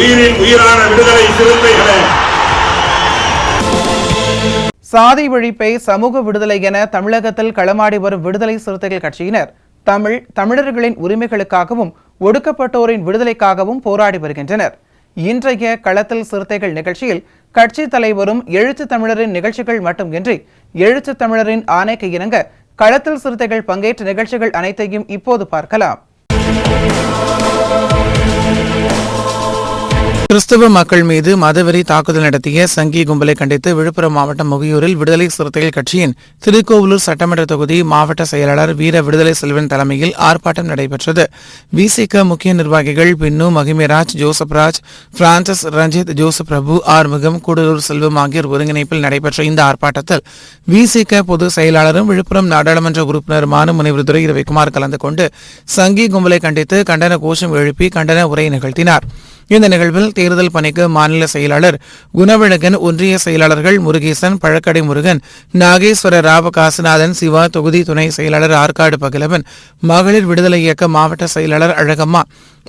உயிரின் உயிரான விடுதலை சிறுத்தைகளே, சாதி ஒழிப்பை சமூக விடுதலை என தமிழகத்தில் களமாடி வரும் விடுதலை சிறுத்தைகள் கட்சியினர் தமிழர்களின் உரிமைகளுக்காகவும் ஒடுக்கப்பட்டோரின் விடுதலைக்காகவும் போராடி வருகின்றனர். இன்றைய களத்தில் சிறுத்தைகள் நிகழ்ச்சியில் கட்சி தலைவரும் எழுத்து தமிழரின் நிகழ்ச்சிகள் மட்டுமின்றி எழுத்து தமிழரின் ஆணைக்கு இணங்க களத்தில் சிறுத்தைகள் பங்கேற்ற நிகழ்ச்சிகள் அனைத்தையும் இப்போது பார்க்கலாம். கிறிஸ்தவ மக்கள் மீது மதவெறி தாக்குதல் நடத்திய சங்கி கும்பலை கண்டித்து விழுப்புரம் மாவட்டம் முகியூரில் விடுதலை சிறுத்தைகள் கட்சியின் திருக்கோவிலூர் சட்டமன்ற தொகுதி மாவட்ட செயலாளர் வீர விடுதலை செல்வன் தலைமையில் ஆர்ப்பாட்டம் நடைபெற்றது. விசிக முக்கிய நிர்வாகிகள் பின்னு, மகிமேராஜ், ஜோசப்ராஜ், பிரான்சிஸ், ரஞ்சித், ஜோசப் பிரபு, ஆறுமுகம், கூடலூர் செல்வம் ஆகியோர் ஒருங்கிணைப்பில் நடைபெற்ற இந்த ஆர்ப்பாட்டத்தில் விசிக பொதுச் செயலாளரும் விழுப்புரம் நாடாளுமன்ற உறுப்பினருமான முனைவர் துரை ரவிக்குமார் கலந்து கொண்டு சங்கி கும்பலை கண்டித்து கண்டன கோஷம் எழுப்பி கண்டன உரை நிகழ்த்தினார். இந்த நிகழ்வில் தேர்தல் பணிக்கு மாநில செயலாளர் குணவழகன், ஒன்றிய செயலாளர்கள் முருகேசன், பழக்கடை முருகன், நாகேஸ்வர ராவ, காசிநாதன், சிவா, தொகுதி துணை செயலாளர் ஆற்காடு பகிலவன், மகளிர் விடுதலை இயக்க மாவட்ட செயலாளர் அழகம்மா,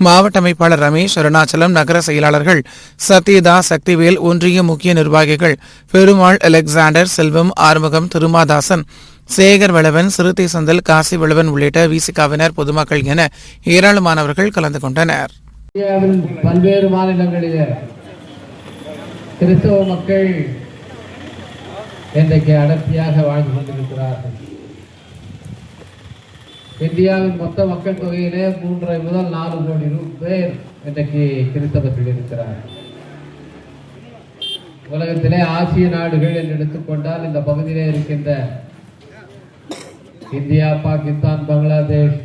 மாவட்ட அமைப்பாளர் ரமேஷ், அருணாச்சலம், நகர செயலாளர்கள் சத்யதாஸ், சக்திவேல், ஒன்றிய முக்கிய நிர்வாகிகள் பெருமாள், அலெக்சாண்டர், செல்வம், ஆறுமுகம், திருமாதாசன், சேகர் வளவன், சிறுத்தை சந்தல், காசி வளவன் உள்ளிட்ட விசிகாவினர், பொதுமக்கள் என ஏராளமானவர்கள் கலந்து கொண்டனர். இந்தியாவில் பல்வேறு மாநிலங்களிலே கிறிஸ்தவ மக்கள் இன்றைக்கு அடர்த்தியாக வாழ்ந்து கொண்டிருக்கிறார்கள். இந்தியாவின் மொத்த மக்கள் தொகையிலே 3.5 முதல் 4 கோடி பேர் இன்றைக்கு கிறிஸ்தவர்கள் இருக்கிறார்கள். உலகத்திலே ஆசிய நாடுகள் என்று எடுத்துக்கொண்டால் இந்த பகுதியிலே இருக்கின்ற இந்தியா, பாகிஸ்தான், பங்களாதேஷ்,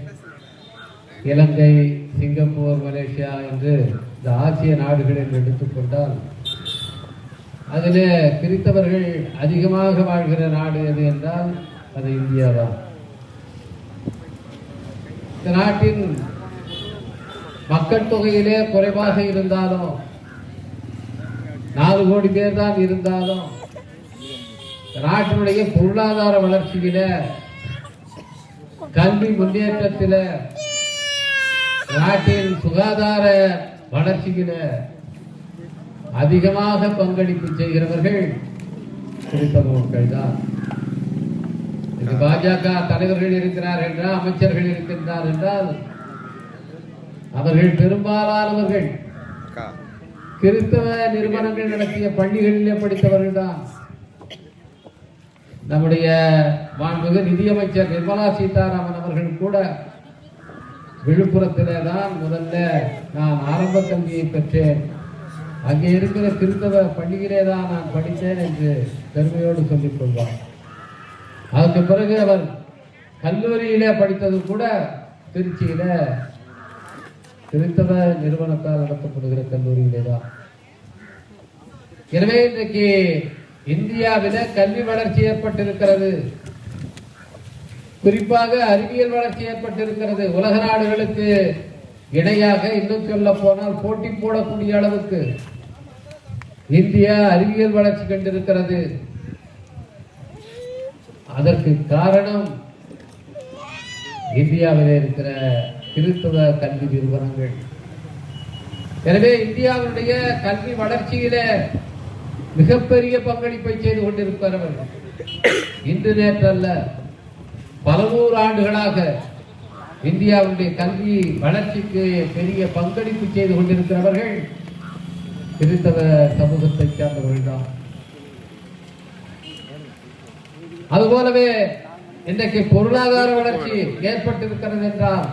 இலங்கை, சிங்கப்பூர், மலேசியா என்று இந்த ஆசிய நாடுகள் என்று எடுத்துக்கொண்டால் அதிலே கிறிஸ்தவர்கள் அதிகமாக வாழ்கிற நாடு எது என்றால் அது இந்தியா தான். இந்த நாட்டின் மக்கள் தொகையிலே குறைவாக இருந்தாலும் 4 கோடி பேர் தான் இருந்தாலும் நாட்டினுடைய பொருளாதார வளர்ச்சியில, கல்வி முன்னேற்றத்தில, நாட்டின் சுகாதார வளர்ச்சியில அதிகமாக பங்களிப்பு செய்கிறவர்கள் கிறிஸ்தவ மக்கள் தான். பாஜக தலைவர்கள் இருக்கிறார் என்றால், அமைச்சர்கள் இருக்கின்றார் என்றால் அவர்கள் பெரும்பாலானவர்கள் கிறிஸ்தவ நிறுவனங்கள் நடத்திய பள்ளிகளிலே படித்தவர்கள் தான். நம்முடைய மாண்புமிகு நிதியமைச்சர் நிர்மலா சீதாராமன் அவர்கள் கூட விழுப்புரத்திலே தான் முதல்ல நான் ஆரம்ப கல்வியை பெற்றேன், அங்கே இருக்கிற கிறிஸ்தவ பள்ளியிலே தான் நான் படித்தேன் என்று பெருமையோடு சொல்லிக் கொள்வார். அதற்கு பிறகு அவர் கல்லூரியிலே படித்தது கூட திருச்சியில கிறிஸ்தவ நிறுவனத்தால் நடத்தப்படுகிற கல்லூரியிலே தான். எனவே இன்றைக்கு இந்தியாவில கல்வி வளர்ச்சி ஏற்பட்டிருக்கிறது, குறிப்பாக அறிவியல் வளர்ச்சி ஏற்பட்டிருக்கிறது. உலக நாடுகளுக்கு இணையாக, இன்னும் சொல்ல போனால் போட்டி போடக்கூடிய அளவுக்கு இந்தியா அறிவியல் வளர்ச்சி கண்டிருக்கிறது. அதற்கு காரணம் இந்தியாவிலே இருக்கிற கிறிஸ்தவ கல்வி நிறுவனங்கள். எனவே இந்தியாவுடைய கல்வி வளர்ச்சியில மிகப்பெரிய பங்களிப்பை செய்து கொண்டிருக்கிறவர்கள் இன்று நேற்றல்ல, பல 100 ஆண்டுகளாக இந்தியாவுடைய கல்வி வளர்ச்சிக்கு பெரிய பங்களிப்பு செய்து கொண்டிருக்கிறவர்கள் கிறிஸ்தவ சமூகத்தை சார்ந்தவர்கள் தான். அதுபோலவே இன்றைக்கு பொருளாதார வளர்ச்சி ஏற்பட்டிருக்கிறது என்றால்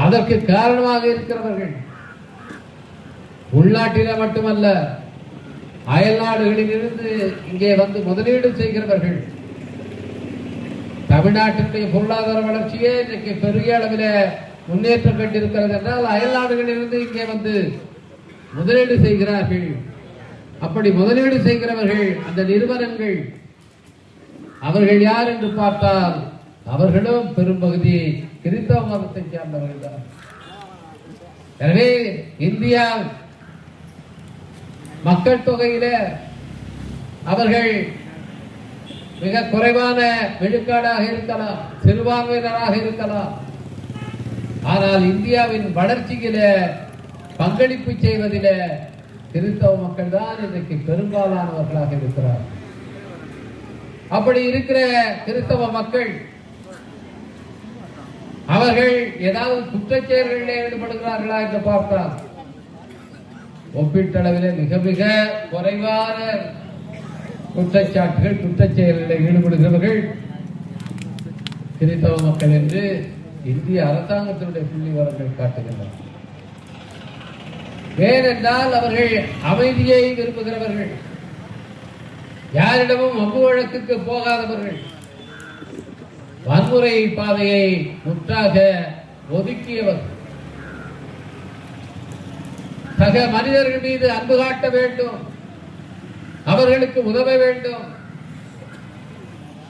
அதற்கு காரணமாக இருக்கிறவர்கள் உள்நாட்டில மட்டுமல்ல, அயல் நாடுகளில் இருந்து இங்கே வந்து முதலீடு செய்கிறவர்கள், தமிழ்நாட்டினுடைய பொருளாதார வளர்ச்சியே இன்றைக்கு பெரிய அளவில் முன்னேற்றம் பெற்றிருக்கிறது என்றால் அயல் நாடுகளிலிருந்து இங்கே வந்து முதலீடு செய்கிறார்கள். அப்படி முதலீடு செய்கிறவர்கள் அந்த நிறுவனங்கள் அவர்கள் யார் என்று பார்த்தால் அவர்களும் பெரும்பகுதி கிறிஸ்தவ மதத்தை சார்ந்தவர்கள் தான். எனவே இந்தியா மக்கள் தொகையில அவர்கள் மிக குறைவான விழுக்காடாக இருக்கலாம், சிறுபான்மையினராக இருக்கலாம். ஆனால் இந்தியாவின் வளர்ச்சியில பங்களிப்பு செய்வதில கிறிஸ்தவ மக்கள் தான் இன்றைக்கு பெரும்பாலானவர்களாக இருக்கிறார். அப்படி இருக்கிற கிறிஸ்தவ மக்கள் அவர்கள் ஏதாவது குற்றச்செயல்களில் ஈடுபடுகிறார்களா என்று பார்த்தால் ஒப்பீட்டளவில் மிக மிக குறைவான குற்றச்சாட்டுகள் குற்றச்செயல்களில் ஈடுபடுகிறவர்கள் கிறிஸ்தவ மக்கள் என்று இந்திய அரசாங்கத்தினுடைய புள்ளி விவரங்கள் காட்டுகின்றன. ஏனென்றால் அவர்கள் அமைதியை விரும்புகிறவர்கள், யாரிடமும் வம்பு வழக்குக்கு போகாதவர்கள், வன்முறை பாதையை முற்றாக ஒதுக்கியவர், சக மனிதர்கள் மீது அன்பு காட்ட வேண்டும், அவர்களுக்கு உதவ வேண்டும்.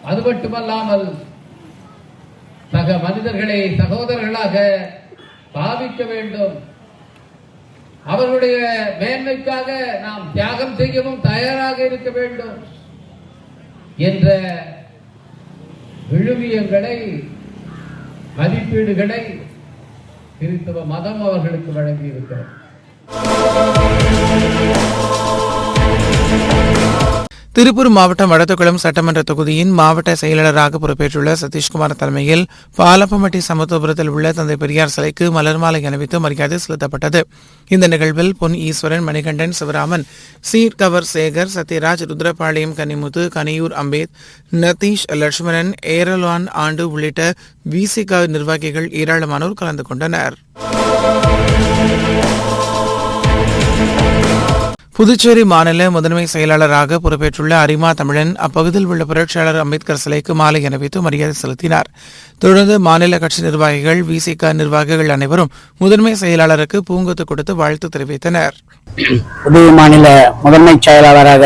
அது மட்டுமல்லாமல் சக மனிதர்களை சகோதரர்களாக பாவிக்க வேண்டும், அவர்களுடைய மேன்மைக்காக நாம் தியாகம் செய்யவும் தயாராக இருக்க வேண்டும் என்ற விழுமியங்களை, மதிப்பீடுகளை கிறிஸ்தவ மதம் அவர்களுக்கு வழங்கி இருக்கிறது. திருப்பூர் மாவட்டம் வடத்துக்குளம் சட்டமன்ற தொகுதியின் மாவட்ட செயலாளராக பொறுப்பேற்றுள்ள சதீஷ்குமார் தலைமையில் பாலப்பம்பட்டி சமத்துவபுரத்தில் உள்ள தந்தை பெரியார் சிலைக்கு மலர் மாலை அணிவித்து மரியாதை செலுத்தப்பட்டது. இந்த நிகழ்வில் பொன் ஈஸ்வரன், மணிகண்டன், சிவராமன், சீர்கவர் சேகர், சத்யராஜ், ருத்ரபாளையம் கனிமுத்து, கனியூர் அம்பேத், நதீஷ், லட்சுமணன், ஏரலான் ஆண்டு உள்ளிட்ட விசிக நிர்வாகிகள் ஏராளமானோர் கலந்து கொண்டனர். புதுச்சேரி மாநில முதன்மை செயலாளராக பொறுப்பேற்றுள்ள அரிமா தமிழன் அப்பகுதியில் உள்ள புரட்சியாளர் அம்பேத்கர் சிலைக்கு மாலை அணிவித்து மரியாதை செலுத்தினார். தொடர்ந்து மாநில கட்சி நிர்வாகிகள், விசிக நிர்வாகிகள் அனைவரும் முதன்மை செயலாளருக்கு பூங்கொத்து கொடுத்து வாழ்த்து தெரிவித்தனர். புதுவை மாநில முதன்மை செயலாளராக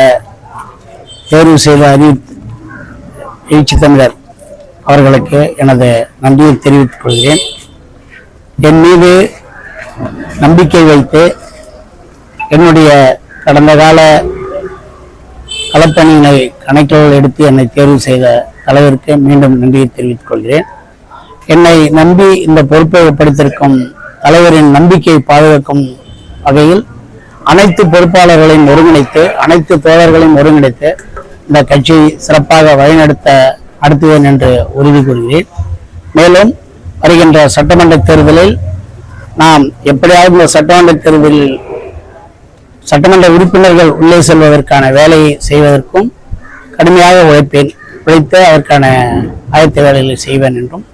தேர்வு செய்த எழுச்சி தமிழர் அவர்களுக்கு எனது நன்றியை தெரிவித்துக் கொள்கிறேன். என் மீது நம்பிக்கை வைத்து என்னுடைய கடந்த கால களப்பணிகளை கணக்கில் எடுத்து என்னை தேர்வு செய்த தலைவருக்கு மீண்டும் நன்றியை தெரிவித்துக் கொள்கிறேன். என்னை நம்பி இந்த பொறுப்பை ஒப்படைத்திருக்கும் தலைவரின் நம்பிக்கையை பாதுகாக்கும் வகையில் அனைத்து பொறுப்பாளர்களையும் ஒருங்கிணைத்து, அனைத்து தோழர்களையும் ஒருங்கிணைத்து இந்த கட்சியை சிறப்பாக நடத்துவேன் என்று உறுதி கூறுகிறேன். மேலும் வருகின்ற சட்டமன்ற தேர்தலில் நாம் எப்படியாவது இந்த சட்டமன்ற தேர்தலில் சட்டமன்ற உறுப்பினர்கள் உள்ளே செல்வதற்கான வேலையை செய்வதற்கும் கடுமையாக உழைத்து அதற்கான ஆயத்த வேலைகளை செய்வேன் என்றும்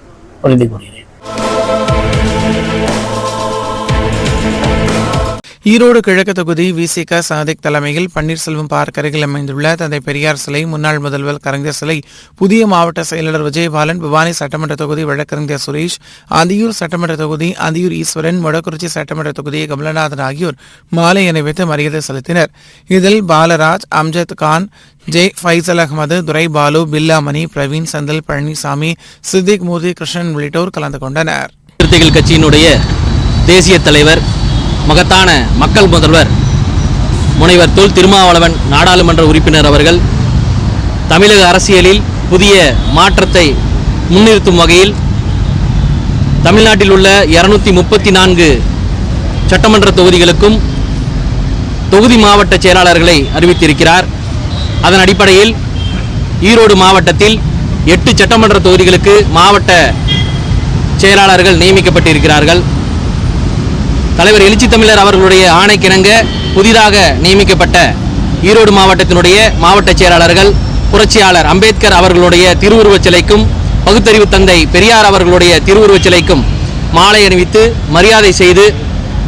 உறுதி கூறுகிறேன். ஈரோடு கிழக்கு தொகுதி விசிக சாதிக் தலைமையில் பன்னீர்செல்வம் பார்க் அருகில் அமைந்துள்ள தந்தை பெரியார் சிலை, முன்னாள் முதல்வர் கலைஞர் சிலை, புதிய மாவட்ட செயலாளர் விஜயபாலன், பவானி சட்டமன்ற தொகுதி வழக்கறிஞர் சுரேஷ், அந்தியூர் சட்டமன்ற தொகுதி அந்தியூர் ஈஸ்வரன், மொடக்குறிச்சி சட்டமன்ற தொகுதி கமலநாதன் ஆகியோர் மாலை அணிவித்து மரியாதை செலுத்தினர். இதில் பாலராஜ், அம்ஜத் கான், ஜே ஃபைசல் அகமது, துரை பாலு, பில்லாமணி, பிரவீன், செந்தில், பழனிசாமி, சித்திக் மூர்த்தி, கிருஷ்ணன் உள்ளிட்டோர் கலந்து கொண்டனர். கட்சியினுடைய தேசிய தலைவர், மகத்தான மக்கள் முதல்வர் முனைவர் தொல் திருமாவளவன் நாடாளுமன்ற உறுப்பினர் அவர்கள் தமிழக அரசியலில் புதிய மாற்றத்தை முன்னிறுத்தும் வகையில் தமிழ்நாட்டில் உள்ள 234 சட்டமன்ற தொகுதிகளுக்கும் தொகுதி மாவட்ட செயலாளர்களை அறிவித்திருக்கிறார். அதன் அடிப்படையில் ஈரோடு மாவட்டத்தில் 8 சட்டமன்ற தொகுதிகளுக்கு மாவட்ட செயலாளர்கள் நியமிக்கப்பட்டிருக்கிறார்கள். தலைவர் எழுச்சி தமிழர் அவர்களுடைய ஆணைக்கிணங்க புதிதாக நியமிக்கப்பட்ட ஈரோடு மாவட்டத்தினுடைய மாவட்ட செயலாளர்கள் புரட்சியாளர் அம்பேத்கர் அவர்களுடைய திருவுருவச் சிலைக்கும் பகுத்தறிவு தந்தை பெரியார் அவர்களுடைய திருவுருவச் சிலைக்கும் மாலை அணிவித்து மரியாதை செய்து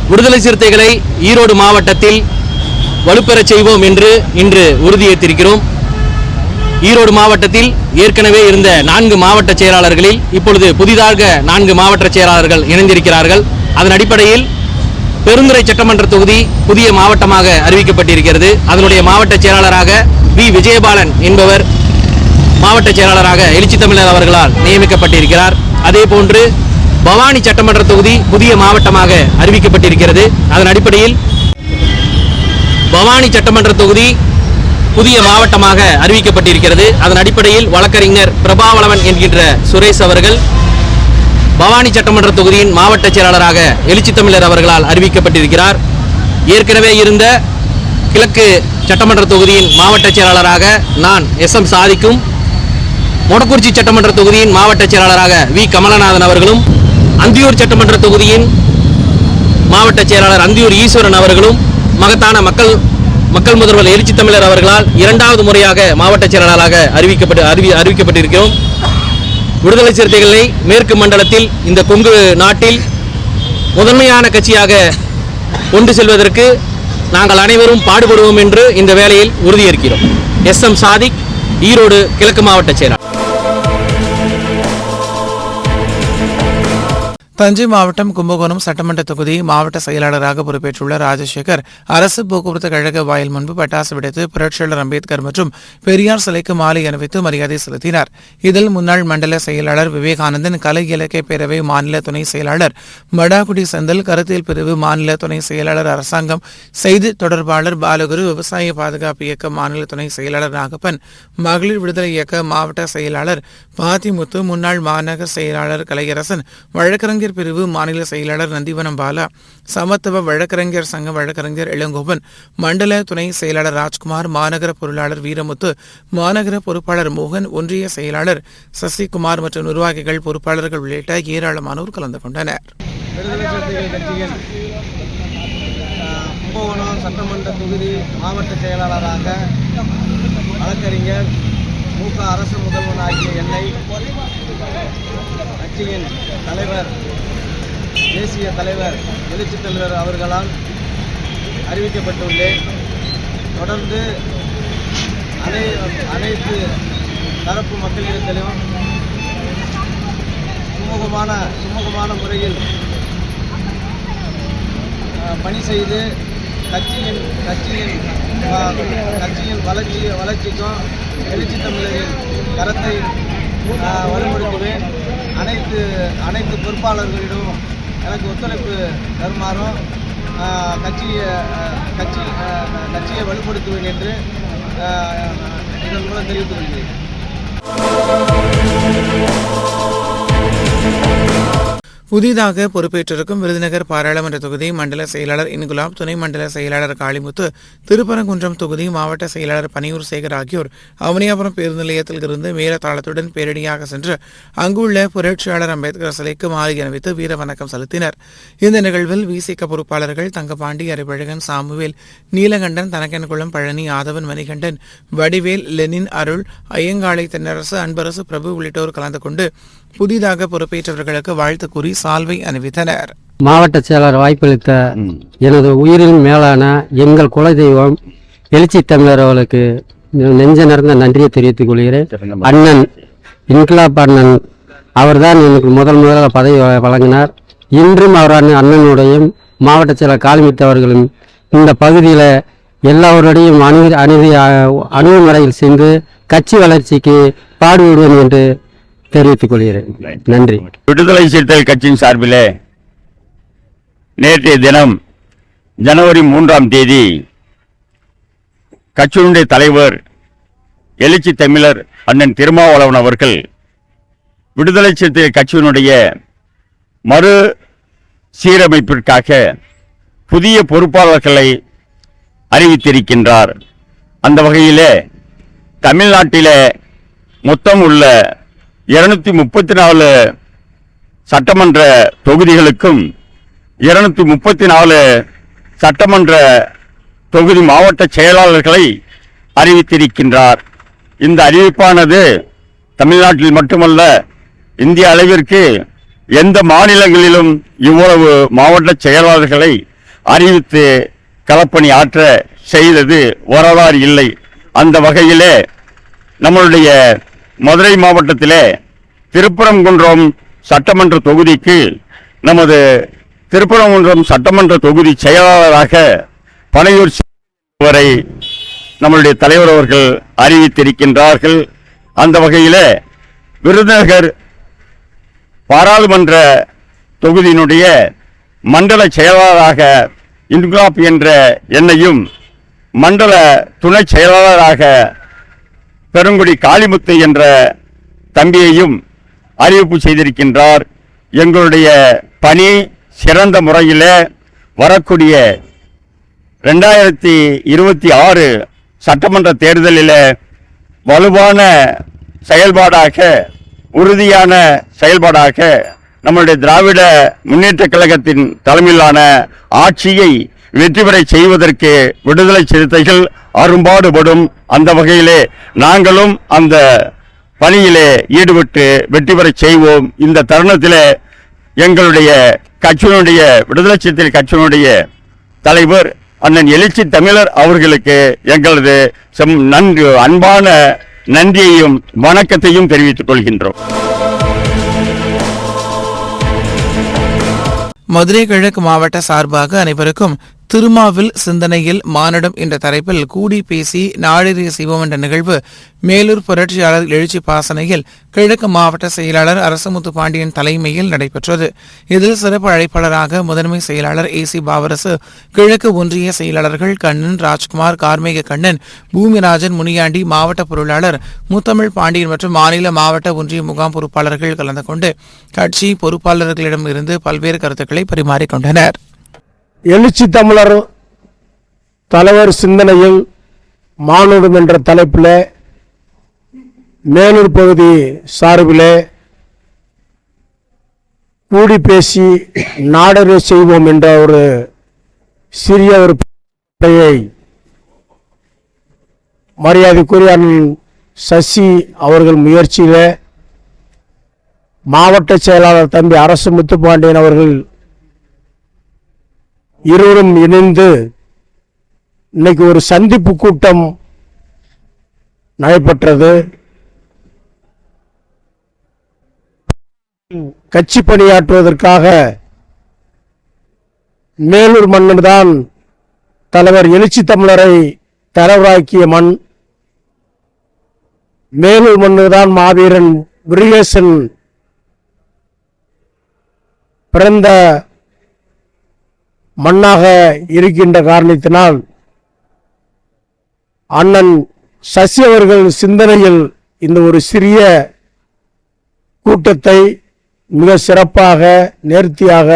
விடுதலை சிறுத்தைகளை ஈரோடு மாவட்டத்தில் வலுப்பெறச் செய்வோம் என்று இன்று உறுதியேற்றிருக்கிறோம். ஈரோடு மாவட்டத்தில் ஏற்கனவே இருந்த 4 மாவட்ட செயலாளர்களில் இப்பொழுது புதிதாக 4 மாவட்ட செயலாளர்கள் இணைந்திருக்கிறார்கள். அதன் அடிப்படையில் பெருந்துறை சட்டமன்ற தொகுதி புதிய மாவட்டமாக அறிவிக்கப்பட்டிருக்கிறது. அதனுடைய மாவட்ட செயலாளராக வி விஜயபாலன் என்பவர் மாவட்ட செயலாளராக எழுச்சி தமிழர் அவர்களால் நியமிக்கப்பட்டிருக்கிறார். அதே போன்று பவானி சட்டமன்ற தொகுதி புதிய மாவட்டமாக அறிவிக்கப்பட்டிருக்கிறது. அதன் அடிப்படையில் பவானி சட்டமன்ற தொகுதி புதிய மாவட்டமாக அறிவிக்கப்பட்டிருக்கிறது. அதன் அடிப்படையில் வழக்கறிஞர் பிரபாவளவன் என்கின்ற சுரேஷ் அவர்கள் பவானி சட்டமன்ற தொகுதியின் மாவட்ட செயலாளராக எழுச்சி தமிழர் அவர்களால் அறிவிக்கப்பட்டிருக்கிறார். ஏற்கனவே இருந்த கிழக்கு சட்டமன்ற தொகுதியின் மாவட்ட செயலாளராக நான் SM சாதிக்கும், மொடக்குறிச்சி சட்டமன்ற தொகுதியின் மாவட்ட செயலாளராக வி கமலநாதன் அவர்களும், அந்தியூர் சட்டமன்ற தொகுதியின் மாவட்ட செயலாளர் அந்தியூர் ஈஸ்வரன் அவர்களும் மகத்தான மக்கள் முதல்வர் எழுச்சி தமிழர் அவர்களால் 2வது முறையாக மாவட்ட செயலாளராக அறிவிக்கப்பட்டிருக்கிறோம். விடுதலை சிறுத்தைகளை மேற்கு மண்டலத்தில் இந்த கொங்கு நாட்டில் முதன்மையான கட்சியாக கொண்டு செல்வதற்கு நாங்கள் அனைவரும் பாடுபடுவோம் என்று இந்த வேளையில் உறுதியேற்கிறோம். SM சாதிக், ஈரோடு கிழக்கு மாவட்ட செயலாளர். தஞ்சை மாவட்டம் கும்பகோணம் சட்டமன்ற தொகுதி மாவட்ட செயலாளராக பொறுப்பேற்றுள்ள ராஜசேகர் அரசு போக்குவரத்து கழக வாயில் முன்பு பட்டாசு வெடித்து புரட்சியாளர் அம்பேத்கர் மற்றும் பெரியார் சிலைக்கு மாலை அணிவித்து மரியாதை செலுத்தினார். இதில் முன்னாள் மண்டல செயலாளர் விவேகானந்தன், கலை இலக்கிய பேரவை மாநில துணை செயலாளர் மடாகுடி செந்தில், கருத்தியல் பிரிவு மாநில துணை செயலாளர் அரசாங்கம் செய்தி தொடர்பாளர் பாலகுரு, விவசாய பாதுகாப்பு இயக்க மாநில துணை செயலாளர் நாகப்பன், மகளிர் விடுதலை இயக்க மாவட்ட செயலாளர் பாத்திமுத்து, முன்னாள் மாநகர செயலாளர் கலையரசன், வழக்கறிஞர் பிரிவு மாநில செயலாளர் நந்திவனம் பாலா, சமத்துவ வழக்கறிஞர் சங்க வழக்கறிஞர் இளங்கோவன், மண்டல துணை செயலாளர் ராஜ்குமார், மாநகர பொருளாளர் வீரமுத்து, மாநகர பொறுப்பாளர் மோகன், ஒன்றிய செயலாளர் சசிகுமார் மற்றும் நிர்வாகிகள், பொறுப்பாளர்கள் உள்ளிட்ட ஏராளமானோர் கலந்து கொண்டனர். விடுதலை சிறுத்தைகள் கட்சியின் கும்பகோணம் சட்டமன்ற தொகுதி மாவட்ட செயலாளராக வழக்கறிஞர் மு.க. அரசு முதல்வன் ஆகிய என்னை கட்சியின் தலைவர், தேசிய தலைவர் எழுச்சி தமிழர் அவர்களால் அறிவிக்கப்பட்டுள்ளேன். தொடர்ந்து அனைத்து தரப்பு மக்களிடத்திலும் சுமூகமான முறையில் பணி செய்து கட்சியின் வளர்ச்சிக்கும் எழுச்சி தமிழரின் கரத்தை வலுப்படுத்துவேன். அனைத்து பொறுப்பாளர்களிடம் எனக்கு ஒத்துழைப்பு தருமாறும் கட்சியை வலுப்படுத்துவேன் என்று இதன் மூலம் தெரிவித்துக் கொள்கிறேன். புதிதாக பொறுப்பேற்றிருக்கும் விருதுநகர் பாராளுமன்ற தொகுதி மண்டல செயலாளர் இன்குலாப், துணை மண்டல செயலாளர் காளிமுத்து, திருப்பரங்குன்றம் தொகுதி மாவட்ட செயலாளர் பனியூர் சேகர் ஆகியோர் அவனியாபுரம் பேருந்து நிலையத்தில் இருந்து மேலதாளத்துடன் பேரணியாக சென்று அங்குள்ள புரட்சியாளர் அம்பேத்கர் சிலைக்கு மாலை அணிவித்து வீர வணக்கம் செலுத்தினர். இந்த நிகழ்வில் விசிக பொறுப்பாளர்கள் தங்கபாண்டி, அறிவழகன், சாமுவேல், நீலகண்டன், தனக்கன்குளம், பழனி, ஆதவன், மணிகண்டன், வடிவேல், லெனின், அருள், ஐயங்காளை, தென்னரசு, அன்பரசு, பிரபு உள்ளிட்டோர் கலந்து கொண்டு புதிதாக பொறுப்பேற்றவர்களுக்கு வாழ்த்து கூறி சால்வை அணிவித்தனர். மாவட்ட செயலாளர் வாய்ப்பளித்த எனது உயிரின் மேலான எங்கள் குலதெய்வம் எழுச்சி தமிழர் அவர்களுக்கு நெஞ்ச நிறைந்த நன்றியை தெரிவித்துக் கொள்கிறேன். அண்ணன் இன்கிலாப் அண்ணன் அவர்தான் எனக்கு முதல்ல பதவி வழங்கினார். இன்றும் அவர் அண்ணனுடைய மாவட்ட செயலர் காளிமுத்து அவர்களும் இந்த பகுதியில் எல்லாருடையும் அணுகுமுறையில் சென்று கட்சி வளர்ச்சிக்கு பாடுபடுவேன் என்று தெரிவித்துக் கொள்கிறேன். நன்றி. விடுதலை சிறுத்தைகள் கட்சியின் சார்பிலே நேற்றைய தினம் ஜனவரி 3ஆம் தேதி கட்சியினுடைய தலைவர் எழுச்சி தமிழர் அண்ணன் திருமாவளவன் அவர்கள் விடுதலை சிறுத்தைகள் கட்சியினுடைய மறு சீரமைப்பிற்காக புதிய பொறுப்பாளர்களை அறிவித்திருக்கின்றார். அந்த வகையிலே தமிழ்நாட்டிலே மொத்தம் உள்ள 234 சட்டமன்ற தொகுதிகளுக்கும் 234 சட்டமன்ற தொகுதி மாவட்ட செயலாளர்களை அறிவித்திருக்கின்றார். இந்த அறிவிப்பானது தமிழ்நாட்டில் மட்டுமல்ல, இந்திய அளவிற்கு எந்த மாநிலங்களிலும் இவ்வளவு மாவட்ட செயலாளர்களை அறிவித்து களப்பணி ஆற்ற செய்தது வரலாறு இல்லை. அந்த வகையிலே நம்மளுடைய மதுரை மாவட்டத்திலே திருப்பரங்குன்றம் சட்டமன்ற தொகுதிக்கு நமது திருப்பரங்குன்றம் சட்டமன்ற தொகுதி செயலாளராக பனையூர் வரை நம்மளுடைய தலைவர் அவர்கள் அறிவித்திருக்கின்றார்கள். அந்த வகையில் விருதுநகர் பாராளுமன்ற தொகுதியினுடைய மண்டல செயலாளராக இன்குலாப் என்ற என்னையும் மண்டல துணை செயலாளராக பெருங்குடி காளிமுத்து என்ற தம்பியையும் அறிவிப்பு செய்திருக்கின்றார். எங்களுடைய பணி சிறந்த முறையில் வரக்கூடிய 2026 சட்டமன்ற தேர்தலில் வலுவான செயல்பாடாக உறுதியான செயல்பாடாக நம்முடைய திராவிட முன்னேற்ற கழகத்தின் தலைமையிலான ஆட்சியை வெற்றி பெற செய்வதற்கு விடுதலை சிறுத்தைகள் அரும்பாடுபடும். அந்த வகையிலே நாங்களும் அந்த பணியிலே ஈடுபட்டு வெற்றி பெற செய்வோம். இந்த தருணத்திலே எங்களுடைய கட்சியினுடைய விடுதலை சிறுத்தைகள் கட்சியினுடைய தலைவர் அண்ணன் எழுச்சி தமிழர் அவர்களுக்கு எங்களது அன்பான நன்றியையும் வணக்கத்தையும் தெரிவித்துக் கொள்கின்றோம். மதுரை கிழக்கு மாவட்ட சார்பாக அனைவருக்கும் திருமாவில் சிந்தனையில் மானிடம் என்ற தலைப்பில் கூடி பேசி நாடறிய செய்வோம் என்ற நிகழ்வு மேலூர் புரட்சியாளர் எழுச்சி பாசனையில் கிழக்கு மாவட்ட செயலாளர் அரசமுத்து பாண்டியன் தலைமையில் நடைபெற்றது. இதில் சிறப்பு அழைப்பாளராக முதன்மை செயலாளர் ஏசி பாவரசு, கிழக்கு ஒன்றிய செயலாளர்கள் கண்ணன், ராஜ்குமார், கார்மேக கண்ணன், பூமிராஜன், முனியாண்டி, மாவட்ட பொருளாளர் முத்தமிழ் பாண்டியன் மற்றும் மாநில மாவட்ட ஒன்றிய முகாம் பொறுப்பாளர்கள் கலந்து கொண்டு கட்சி பொறுப்பாளர்களிடம் இருந்து பல்வேறு கருத்துக்களை பரிமாறிக்கொண்டனர். எழுச்சி தமிழர் தலைவர் சிந்தனையில் மானுடம் என்ற தலைப்பில் மேலூர் பகுதி சார்பிலே கூடி பேசி நாடறிய செய்வோம் என்ற ஒரு சிறிய ஒரு மரியாதைக்குரிய சசி அவர்கள் முயற்சியில் மாவட்ட செயலாளர் தம்பி அரசு முத்துப்பாண்டியன் அவர்கள் இருவரும் இணைந்து இன்னைக்கு ஒரு சந்திப்பு கூட்டம் நடைபெற்றது. கட்சி பணியாற்றுவதற்காக மேலூர் மன்னன் தான் தலைவர் எழுச்சி தமிழரை தலைவராக்கிய மண். மேலூர் மன்னன் தான் மாவீரன் முருகேசன் பிறந்த மண்ணாக இருக்கின்ற காரணத்தினால் அண்ணன் சசி அவர்கள் சிந்தனையில் இந்த ஒரு சிறிய கூட்டத்தை மிக சிறப்பாக நேர்த்தியாக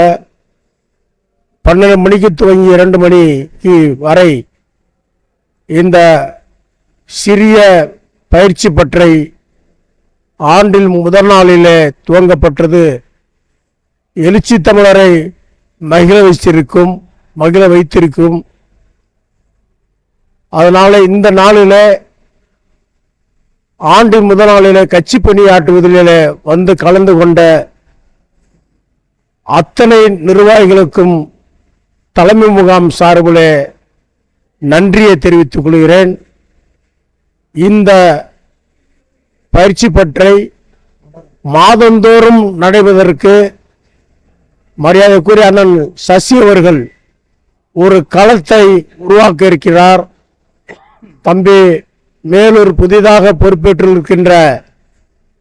12 மணிக்கு துவங்கி 2 மணிக்கு வரை இந்த சிறிய பயிற்சி பற்றை ஆண்டில் முதல் நாளிலே துவங்கப்பட்டது. எழுச்சி தமிழரை மகிழ வைத்திருக்கும். அதனால இந்த நாளில் ஆண்டின் முதல் நாளில் கட்சி பணியாற்றுவதிலே வந்து கலந்து கொண்ட அத்தனை நிர்வாகிகளுக்கும் தலைமை முகாம் சார்பிலே நன்றியை தெரிவித்துக் கொள்கிறேன். இந்த பயிற்சி பற்றை மாதந்தோறும் நடைபெறுவதற்கு மரியாதைக்குரிய அண்ணன் சசி அவர்கள் ஒரு களத்தை உருவாக்க இருக்கிறார். தம்பி மேலூர் புதிதாக பொறுப்பேற்றிருக்கின்ற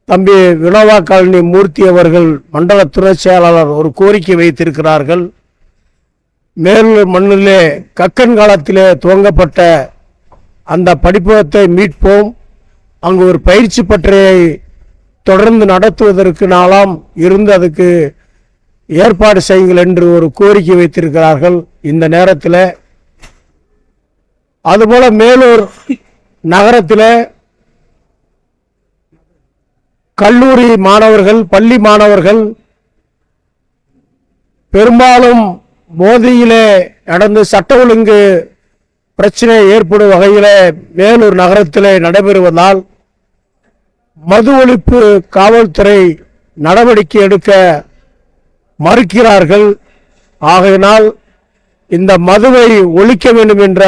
தம்பி வினோவா காலனி மூர்த்தி அவர்கள் மண்டல துணை செயலாளர் ஒரு கோரிக்கை வைத்திருக்கிறார்கள். மேலூர் மண்ணிலே கக்கன் காலத்திலே துவங்கப்பட்ட அந்த படிப்பகத்தை மீட்போம், அங்கு ஒரு பயிற்சி பற்றையை தொடர்ந்து நடத்துவதற்கு நாளாம் இருந்து அதுக்கு ஏற்பாடு செய்யுங்கள் என்று ஒரு கோரிக்கை வைத்திருக்கிறார்கள். இந்த நேரத்தில் அதுபோல மேலூர் நகரத்தில் கல்லூரி மாணவர்கள், பள்ளி மாணவர்கள் பெரும்பாலும் போதையிலே நடந்து சட்ட ஒழுங்கு பிரச்சனை ஏற்படும் வகையில் மேலூர் நகரத்தில் நடைபெறுவதால் மது ஒழிப்பு காவல்துறை நடவடிக்கை எடுக்க மறுக்கிறார்கள். ஆகையினால் இந்த மதுவை ஒழிக்க வேண்டும் என்ற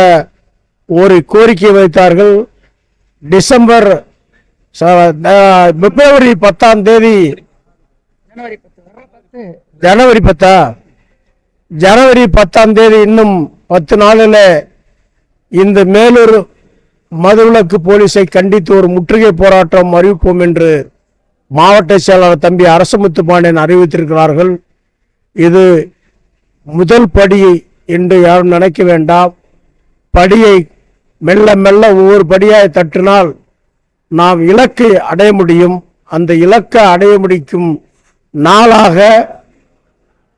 ஒரு கோரிக்கை வைத்தார்கள். டிசம்பர் பிப்ரவரி 10ஆம் தேதி ஜனவரி 10ஆம் தேதி இன்னும் 10 நாளில் இந்த மேலூர் மதுவிலக்கு போலீஸை கண்டித்து ஒரு முற்றுகை போராட்டம் அறிவிப்போம் என்று மாவட்ட செயலாளர் தம்பி அரசமுத்து பாண்டியன் அறிவித்திருக்கிறார்கள். இது முதல் படி என்று யாரும் நினைக்க வேண்டாம். படியை மெல்ல மெல்ல ஒவ்வொரு படியாய் தட்டினால் நாம் இலக்கை அடைய முடியும். அந்த இலக்கை அடைய முடிக்கும் நாளாக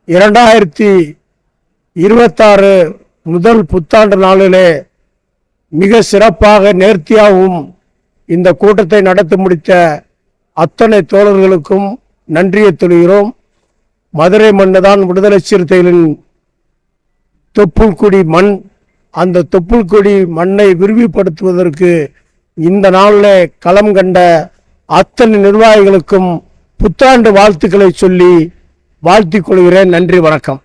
2026 முதல் புத்தாண்டு நாளிலே மிக சிறப்பாக நேர்த்தியாகவும் இந்த கூட்டத்தை நடத்தி முடித்த அத்தனை தோழர்களுக்கும் நன்றியை சொல்கிறோம். மதுரை மண்ணுதான் விடுதலை சிறுத்தைகளின் தொப்புள்குடி மண். அந்த தொப்புள்குடி மண்ணை விரிவுபடுத்துவதற்கு இந்த நாளில் களம் கண்ட அத்தனை நிர்வாகிகளுக்கும் புத்தாண்டு வாழ்த்துக்களை சொல்லி வாழ்த்திக் கொள்கிறேன். நன்றி, வணக்கம்.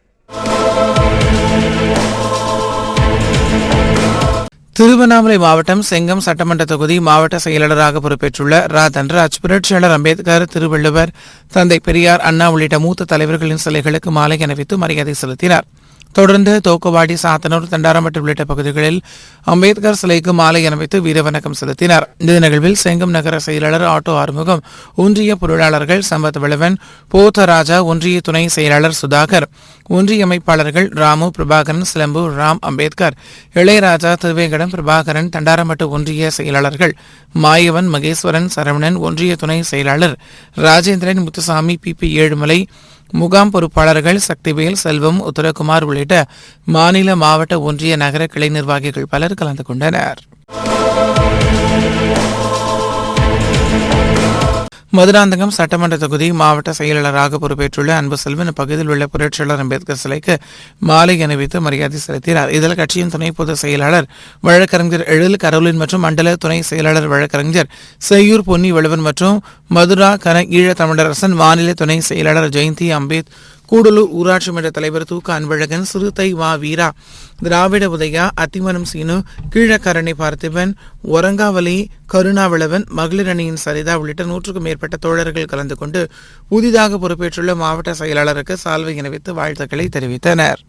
திருவண்ணாமலை மாவட்டம் செங்கம் சட்டமன்ற தொகுதி மாவட்ட செயலாளராக பொறுப்பேற்றுள்ள ரா தன்ராஜ் புரட்சியாளர் அம்பேத்கர், திருவள்ளுவர், தந்தை பெரியார், அண்ணா உள்ளிட்ட மூத்த தலைவர்களின் சிலைகளுக்கு மாலை அணிவித்து மரியாதை செலுத்தினார். தொடர்ந்து தோக்கவாடி, சாத்தனூர், தண்டாரம்பட்டு உள்ளிட்ட பகுதிகளில் அம்பேத்கர் சிலைக்கு மாலை அணிவித்து வீரவணக்கம் செலுத்தினார். இந்த நிகழ்வில் செங்கம் நகர செயலாளர் ஆட்டோ ஆறுமுகம், ஒன்றிய பொருளாளர்கள் சம்பத் விளவன், போத்தராஜா, ஒன்றிய துணை செயலாளர் சுதாகர், ஒன்றிய அமைப்பாளர்கள் ராமு, பிரபாகரன், சிலம்பு, ராம், அம்பேத்கர், இளையராஜா, திருவேங்கடம், பிரபாகரன், தண்டாரம்பட்டு ஒன்றிய செயலாளர்கள் மாயவன், மகேஸ்வரன், சரவணன், ஒன்றிய துணை செயலாளர் ராஜேந்திரன், முத்துசாமி, பிபி ஏழுமலை, முகாம் பொறுப்பாளர்கள் சக்திவேல், செல்வம், உத்தரகுமார் உள்ளிட்ட மாநில, மாவட்ட, ஒன்றிய, நகர கிளை நிர்வாகிகள் பலர் கலந்து கொண்டனர். மதுராந்தகம் சட்டமன்ற தொகுதி மாவட்ட செயலாளராக பொறுப்பேற்றுள்ள அன்பு செல்வன் இப்பகுதியில் உள்ள புரட்சியாளர் அம்பேத்கர் சிலைக்கு மாலை அணிவித்து மரியாதை செலுத்தினார். இதில் கட்சியின் துணை பொதுச் செயலாளர் வழக்கறிஞர் எழில் கரோலின் மற்றும் மண்டல துணை செயலாளர் வழக்கறிஞர் செய்யூர் பொன்னி வலுவன் மற்றும் மதுரா கன ஈழ தமிழரசன், மாநில துணை செயலாளர் ஜெயந்தி அம்பேத், கூடலூர் ஊராட்சி மன்ற தலைவர் தூக்க அன்பழகன், சிறுத்தை வா வீரா, திராவிட உதயா, அத்திமரம் சீனு, கீழக்கரணை பார்த்திபன், ஒரங்காவலி கருணாவிளவன், மகளிர் அணியின் சரிதா உள்ளிட்ட 100க்கும் மேற்பட்ட தோழர்கள் கலந்து கொண்டு புதிதாக பொறுப்பேற்றுள்ள மாவட்ட செயலாளருக்கு சால்வை அணிவித்து வாழ்த்துக்களை தெரிவித்தனர்.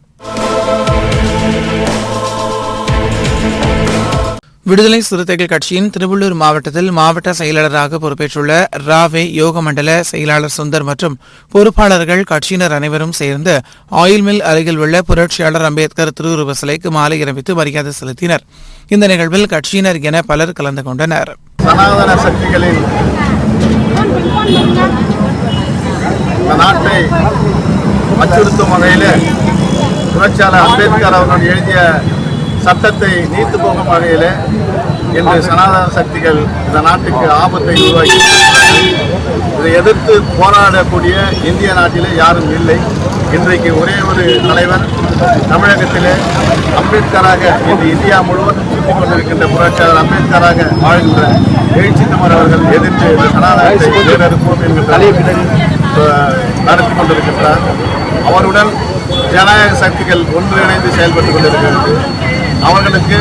விடுதலை சிறுத்தைகள் கட்சியின் திருவள்ளூர் மாவட்டத்தில் மாவட்ட செயலாளராக பொறுப்பேற்றுள்ள ராவே யோக மண்டல செயலாளர் சுந்தர் மற்றும் பொறுப்பாளர்கள் கட்சியினர் அனைவரும் சேர்ந்து ஆயில் மில் அருகில் உள்ள புரட்சியாளர் அம்பேத்கர் திருவுருவ சிலைக்கு மாலை அணிவித்து மரியாதை செலுத்தினர். இந்த நிகழ்வில் கட்சியினர் என பலர் கலந்து கொண்டனர். சனாதன சக்திகளின் நாட்டை அச்சுறுத்தும் வகையில் புரட்சியாளர் அம்பேத்கர் அவர்கள் எழுதிய சட்டத்தை நீத்து போகும் வகையில் இன்று சனாதன சக்திகள் இந்த நாட்டுக்கு ஆபத்தை உருவாக்கி இதை எதிர்த்து போராடக்கூடிய இந்திய நாட்டிலே யாரும் இல்லை. இன்றைக்கு ஒரே ஒரு தலைவர் தமிழகத்திலே அம்பேத்கராக இன்று இந்தியா முழுவதும் சுற்றிக் கொண்டிருக்கின்ற புரட்சியாளர் அம்பேத்கராக வாழ்கின்ற எழுச்சி தமிழர் அவர்கள் எதிர்த்து இந்த சனாதனத்தை வேறறுப்போம் என்கின்ற நடத்தி கொண்டிருக்கின்றார். அவருடன் ஜனநாயக சக்திகள் ஒன்றிணைந்து செயல்பட்டுக் கொண்டிருக்கிறது. அவர்களுக்கு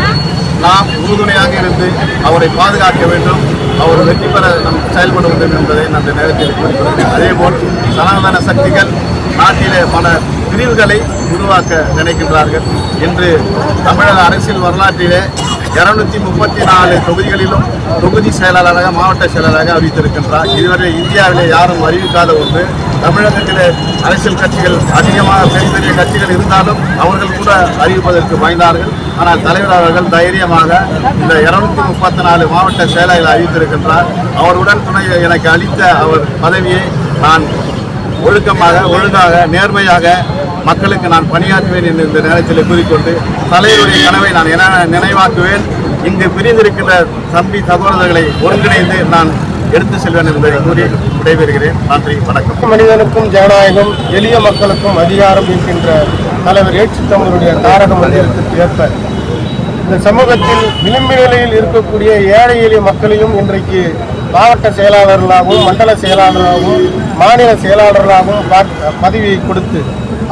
நாம் உறுதுணையாக இருந்து அவரை பாதுகாக்க வேண்டும், அவர் வெற்றி பெற நாம் செயல்பட வேண்டும் என்பதை அந்த நேரத்தில் குறிப்பிடுகிறேன். அதேபோல் சனாதன சக்திகள் நாட்டிலே பல பிரிவுகளை உருவாக்க நினைக்கின்றார்கள். இன்று தமிழக அரசியல் வரலாற்றிலே 234 தொகுதிகளிலும் தொகுதி செயலாளராக, மாவட்ட செயலாளராக அறிவித்திருக்கின்றார். இதுவரை இந்தியாவிலே யாரும் அறிவிக்காத ஒன்று. தமிழகத்திலே அரசியல் கட்சிகள் அதிகமாக பெரிய பெரிய கட்சிகள் இருந்தாலும் அவர்கள் கூட அறிவிப்பதற்கு பயந்தார்கள். ஆனால் தலைவர் அவர்கள் தைரியமாக இந்த 234 மாவட்ட செயலாளர்கள் அறிவித்திருக்கின்றார். அவருடன் துணை எனக்கு அளித்த அவர் பதவியை நான் ஒழுங்காக நேர்மையாக மக்களுக்கு நான் பணியாற்றுவேன் என்று இந்த நேரத்தில் கூறிக்கொண்டு தலைவருடைய கனவை நான் நினைவாக்குவேன். இங்கு பிரிந்திருக்கின்ற தம்பி சகோதரர்களை ஒருங்கிணைந்து நான் எடுத்து செல்வேன் என்பதை கூறி விடைபெறுகிறேன். நன்றி, வணக்கம். மனிதனுக்கும் ஜனநாயகம், எளிய மக்களுக்கும் அதிகாரம் என்கின்ற தலைவர் எழுச்சி தமிழருடைய தாரக மந்திரத்திற்கு ஏற்ப இந்த சமூகத்தில் விளிம்பு நிலையில் இருக்கக்கூடிய ஏழை எளிய மக்களையும் இன்றைக்கு மாவட்ட செயலாளர்களாகவும், மண்டல செயலாளராகவும், மாநில செயலாளர்களாகவும் பதவியை கொடுத்து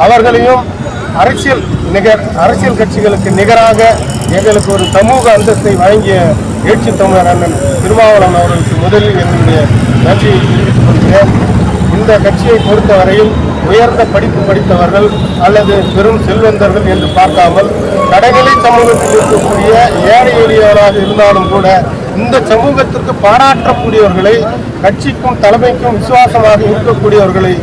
அவர்களையும் அரசியல் கட்சிகளுக்கு நிகராக எங்களுக்கு ஒரு சமூக அந்தஸ்தை வழங்கிய எழுச்சி தமிழர் அண்ணன் திருமாவளவன் அவர்களுக்கு முதலில் என்னுடைய நன்றியை தெரிவித்துக் கொள்கிறேன். இந்த கட்சியை பொறுத்தவரையில் உயர்ந்த படிப்பு படித்தவர்கள் அல்லது பெரும் செல்வந்தர்கள் என்று பார்க்காமல் கடைநிலை சமூகத்தில் இருக்கக்கூடிய ஏழை எளியவராக இருந்தாலும் கூட இந்த சமூகத்திற்கு பாராட்டக்கூடியவர்களை, கட்சிக்கும் தலைமைக்கும் விசுவாசமாக இருக்கக்கூடியவர்களை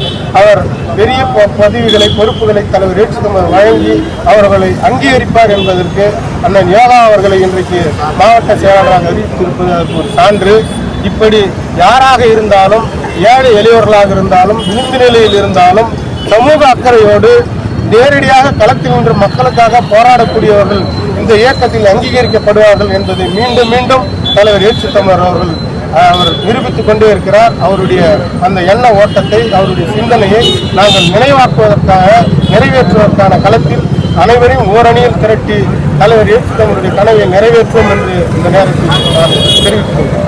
அவர் பெரிய பதவிகளை, பொறுப்புகளை தலைவர் எழுச்சி தமிழர் வழங்கி அவர்களை அங்கீகரிப்பார் என்பதற்கு அண்ணன் யோகா அவர்களை இன்றைக்கு மாவட்ட செயலாளராக அறிவித்திருப்பது அதற்கு ஒரு சான்று. இப்படி யாராக இருந்தாலும், ஏழை எளியவர்களாக இருந்தாலும், விளிம்பு நிலையில் இருந்தாலும் சமூக அக்கறையோடு நேரடியாக களத்தில் நின்று மக்களுக்காக போராடக்கூடியவர்கள் இந்த இயக்கத்தில் அங்கீகரிக்கப்படுவார்கள் என்பதை மீண்டும் மீண்டும் தலைவர் எழுச்சி தமிழர் அவர் நிரூபித்துக் கொண்டே இருக்கிறார். அவருடைய அந்த எண்ண ஓட்டத்தை, அவருடைய சிந்தனையை நாங்கள் நினைவாக்குவதற்காக, நிறைவேற்றுவதற்கான களத்தில் அனைவரையும் ஓரணியில் திரட்டி தலைவர் எழுச்சி தமிழருடைய கனவை நிறைவேற்றும் என்று இந்த நேரத்தில் நான் தெரிவித்துக் கொள்கிறேன்.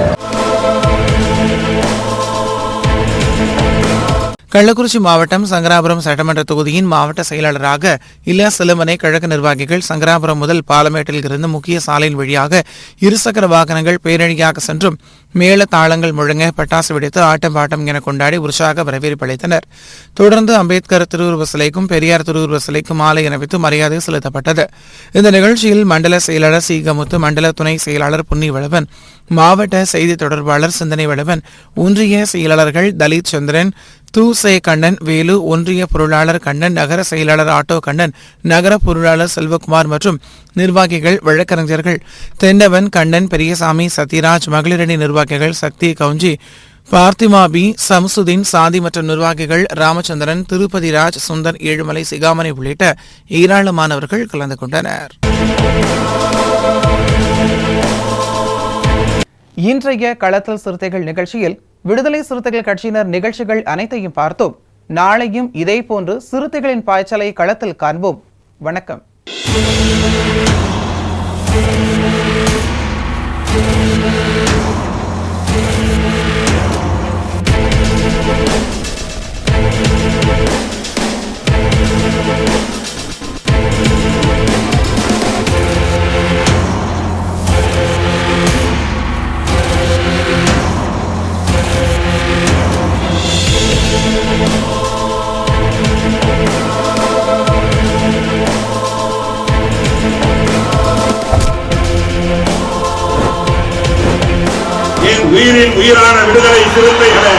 கள்ளக்குறிச்சி மாவட்டம் சங்கராபுரம் சட்டமன்ற தொகுதியின் மாவட்ட செயலாளராக இல்லா சிலம்பனை கழக நிர்வாகிகள் சங்கராபுரம் முதல் பாலமேட்டில் இருந்து முக்கிய சாலையின் வழியாக இருசக்கர வாகனங்கள் பேரணியாக சென்றும் மேள தாளங்கள் முழங்க பட்டாசு வெடித்து ஆட்டம் பாட்டம் என கொண்டாடி உற்சாக வரவேற்பு அளித்தனர். தொடர்ந்து அம்பேத்கர் திருவுருவ சிலைக்கும் பெரியார் திருவுருவ சிலைக்கும் மாலை அணிவித்து மரியாதை செலுத்தப்பட்டது. இந்த நிகழ்ச்சியில் மண்டல செயலாளர் சீகமுத்து, மண்டல துணை செயலாளர் புன்னிவளவன், மாவட்ட செய்தி தொடர்பாளர் சிந்தனை வளவன், ஒன்றிய செயலாளர்கள் தலித் சந்திரன், தூசே கண்ணன், வேலு, ஒன்றிய பொருளாளர் கண்ணன், நகர செயலாளர் ஆட்டோ கண்ணன், நகர பொருளாளர் செல்வகுமார் மற்றும் நிர்வாகிகள், வழக்கறிஞர்கள் தென்னவன், கண்ணன், பெரியசாமி, சத்யராஜ், மகளிரணி நிர்வாகிகள் சக்தி, கவுஞ்சி, பார்த்திமா பி, சம்சுதீன், சாதி மற்றும் நிர்வாகிகள் ராமச்சந்திரன், திருப்பதி ராஜ், சுந்தர், ஏழுமலை, சிகாமணி உள்ளிட்ட ஏராளமானவர்கள் கலந்து கொண்டனர். இன்றைய களத்தல் சிறுத்தைகள் நிகழ்ச்சியில் விடுதலை சிறுத்தைகள் கட்சியினர் நிகழ்ச்சிகள் அனைத்தையும் பார்த்தோம். நாளையும் இதேபோன்று சிறுத்தைகளின் பாய்ச்சலை களத்தில் காண்போம். வணக்கம். உயிரின் உயிரான விடுதலை சிறுத்தைகளே,